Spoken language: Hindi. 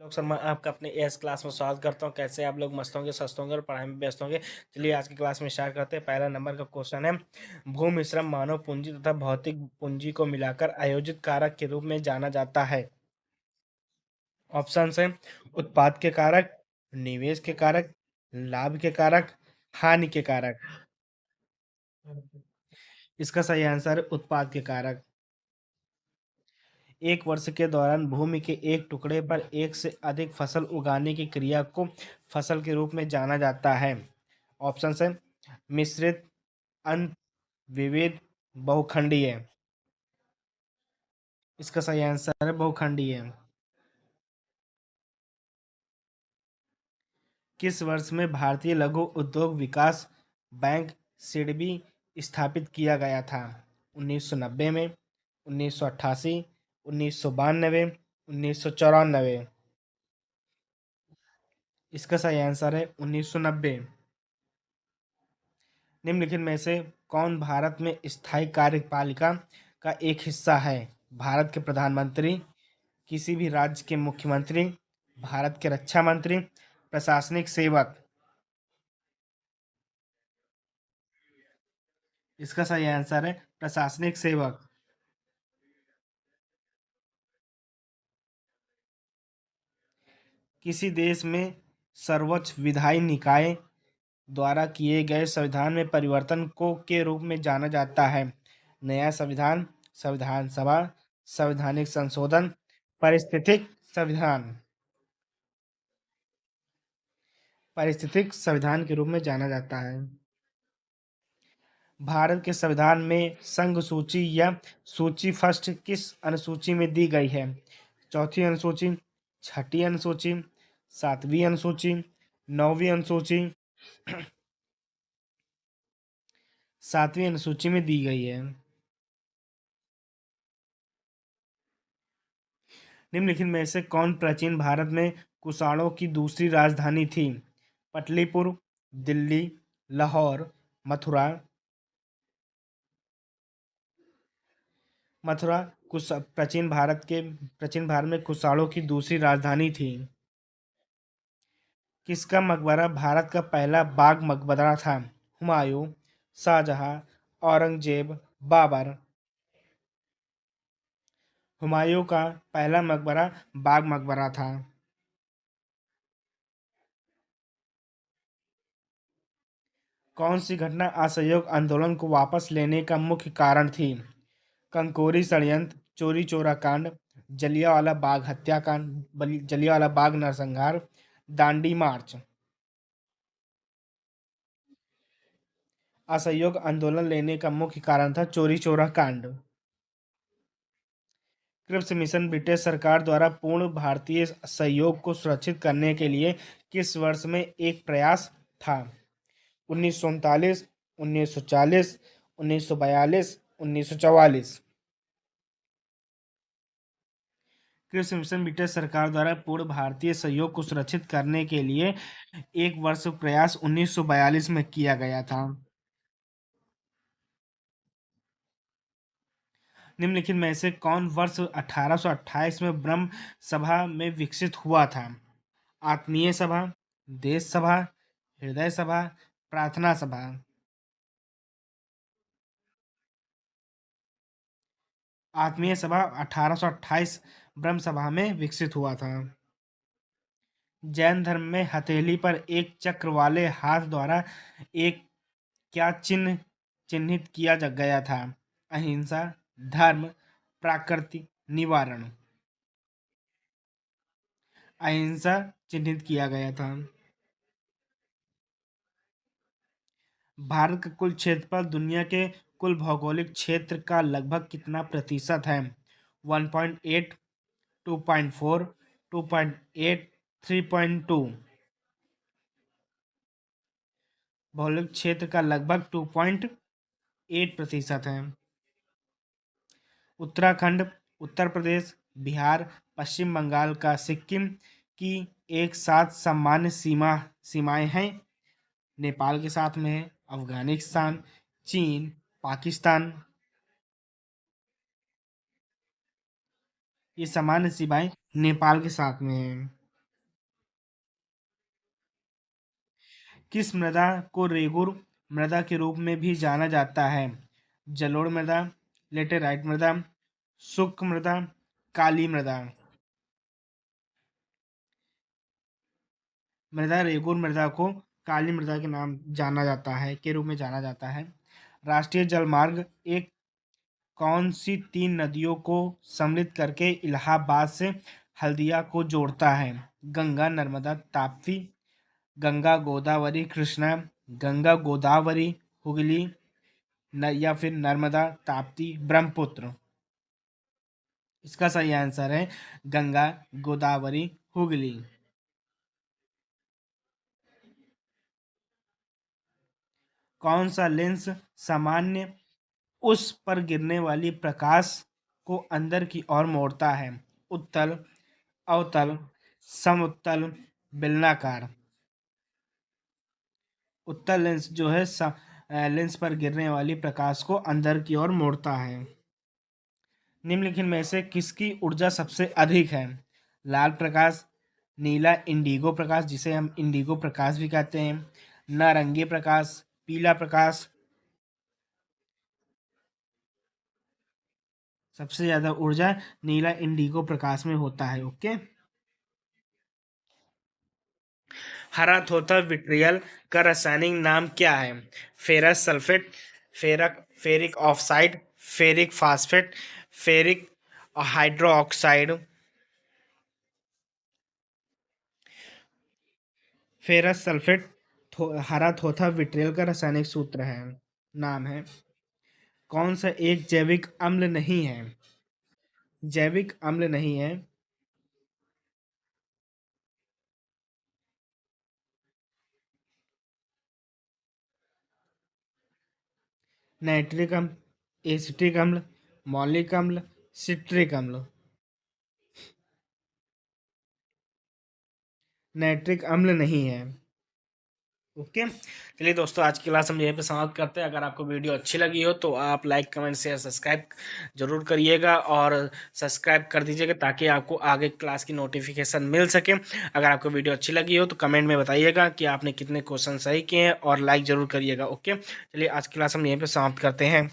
लोग शर्मा आपका अपने एस क्लास में स्वागत करता हूँ। कैसे आप लोग मस्त होंगे, स्वस्थ होंगे और पढ़ाई में व्यस्त होंगे। चलिए आज की क्लास में स्टार्ट करते हैं। पहला नंबर का क्वेश्चन है, भूमि श्रम मानव पूंजी तथा भौतिक पूंजी को मिलाकर आयोजित कारक के रूप में जाना जाता है। ऑप्शन है, उत्पाद के कारक, निवेश के कारक, लाभ के कारक, हानि के कारक। इसका सही आंसर है उत्पाद के कारक। एक वर्ष के दौरान भूमि के एक टुकड़े पर एक से अधिक फसल उगाने की क्रिया को फसल के रूप में जाना जाता है। ऑप्शन है, मिश्रित, अंत, विविध, बहुखंडीय। इसका सही आंसर है बहुखंडीय। किस वर्ष में भारतीय लघु उद्योग विकास बैंक सिडबी स्थापित किया गया था? 1990 में, 1988, 1992, 1994। इसका सही आंसर है 1990। निम्नलिखित में से कौन भारत में स्थायी कार्यपालिका का एक हिस्सा है? भारत के प्रधानमंत्री, किसी भी राज्य के मुख्यमंत्री, भारत के रक्षा मंत्री, प्रशासनिक सेवक। इसका सही आंसर है प्रशासनिक सेवक। किसी देश में सर्वोच्च विधायी निकाय द्वारा किए गए संविधान में परिवर्तन को के रूप में जाना जाता है? नया संविधान, संविधान सभा, संवैधानिक संशोधन, परिस्थैतिक संविधान। परिस्थैतिक संविधान के रूप में जाना जाता है। भारत के संविधान में संघ सूची या सूची फर्स्ट किस अनुसूची में दी गई है? चौथी अनुसूची, छठी अनुसूची, सातवीं अनुसूची, नौवीं अनुसूची। सातवीं अनुसूची में दी गई है। निम्नलिखित में से कौन प्राचीन भारत में कुषाणों की दूसरी राजधानी थी? पटलिपुर, दिल्ली, लाहौर, मथुरा। मथुरा प्राचीन भारत में कुषाणों की दूसरी राजधानी थी। किसका मकबरा भारत का पहला बाग मकबरा था? हुमायूं, शाहजहां, औरंगजेब, बाबर। हुमायूं का पहला मकबरा बाग मकबरा था। कौन सी घटना असहयोग आंदोलन को वापस लेने का मुख्य कारण थी? कंकोरी षड्यंत्र, चोरी चौरा कांड, जलियांवाला बाग हत्याकांड, जलियांवाला बाग नरसंहार, दांडी मार्च। असहयोग आंदोलन लेने का मुख्य कारण था चोरी चौरा कांड। क्रिप्स मिशन ब्रिटिश सरकार द्वारा पूर्ण भारतीय सहयोग को सुरक्षित करने के लिए किस वर्ष में एक प्रयास था? 1939, 1940, 1942, 1944। कृषि मिशन ब्रिटिश सरकार द्वारा पूर्ण भारतीय सहयोग को सुरक्षित करने के लिए एक वर्ष प्रयास 1942 में किया गया था। निम्नलिखित में से कौन वर्ष 1828 में ब्रह्म सभा में विकसित हुआ था? आत्मीय सभा, देश सभा, हृदय सभा, प्रार्थना सभा। आत्मीय सभा 1828 ब्रह्म सभा में विकसित हुआ था। जैन धर्म में हथेली पर एक चक्र वाले हाथ द्वारा एक क्या चिन्ह चिन्हित किया गया था? अहिंसा, धर्म, प्राकृतिक, निवारण। अहिंसा चिन्हित किया गया था। भारत का कुल क्षेत्रफल दुनिया के कुल भौगोलिक क्षेत्र का लगभग कितना प्रतिशत है? 1.8, 2.4, 2.8, 3.2। भौगोलिक क्षेत्र का लगभग 2.8% है। उत्तराखंड, उत्तर प्रदेश, बिहार, पश्चिम बंगाल का सिक्किम की एक साथ सामान्य सीमाएं हैं। नेपाल के साथ में है, अफगानिस्तान, चीन, पाकिस्तान। ये सामान्य सीमाएं नेपाल के साथ में हैं। किस मृदा को रेगुर मृदा के रूप में भी जाना जाता है? जलोढ़ मृदा, लेटेराइट मृदा, शुष्क मृदा, काली मृदा। मृदा रेगुर मृदा को काली मृदा के नाम जाना जाता है, के रूप में जाना जाता है। राष्ट्रीय जलमार्ग एक कौन सी 3 नदियों को सम्मिलित करके इलाहाबाद से हल्दिया को जोड़ता है? गंगा, नर्मदा, ताप्ती, गंगा गोदावरी कृष्णा, गंगा गोदावरी हुगली, या फिर नर्मदा ताप्ती ब्रह्मपुत्र। इसका सही आंसर है गंगा गोदावरी हुगली। कौन सा लेंस सामान्य उस पर गिरने वाली प्रकाश को अंदर की ओर मोड़ता है? उत्तल, अवतल, समतल, बेलनाकार। उत्तल लेंस जो है लेंस पर गिरने वाली प्रकाश को अंदर की ओर मोड़ता है। निम्नलिखित में से किसकी ऊर्जा सबसे अधिक है? लाल प्रकाश, नीला इंडिगो प्रकाश जिसे हम इंडिगो प्रकाश भी कहते हैं, नारंगी प्रकाश, पीला प्रकाश। सबसे ज्यादा ऊर्जा नीला इंडिगो प्रकाश में होता है। ओके। हरा तोता विट्रियल का रासायनिक नाम क्या है? Ferrous sulphate, ferric oxide, ferric phosphate, ferric hydroxide. Ferrous sulphate हरा थोथा विट्रियल का रासायनिक सूत्र है, नाम है। कौन सा एक जैविक अम्ल नहीं है? जैविक अम्ल नहीं है। नाइट्रिक अम्ल, एसिटिक अम्ल, मौलिक अम्ल, सिट्रिक अम्ल। नाइट्रिक अम्ल नहीं है। ओके। चलिए दोस्तों, आज की क्लास हम यहीं पे समाप्त करते हैं। अगर आपको वीडियो अच्छी लगी हो तो आप लाइक, कमेंट, शेयर, सब्सक्राइब जरूर करिएगा और सब्सक्राइब कर दीजिएगा ताकि आपको आगे क्लास की नोटिफिकेशन मिल सके। अगर आपको वीडियो अच्छी लगी हो तो कमेंट में बताइएगा कि आपने कितने क्वेश्चन सही किए हैं और लाइक जरूर करिएगा। ओके। चलिए आज की क्लास हम यहीं पर समाप्त करते हैं।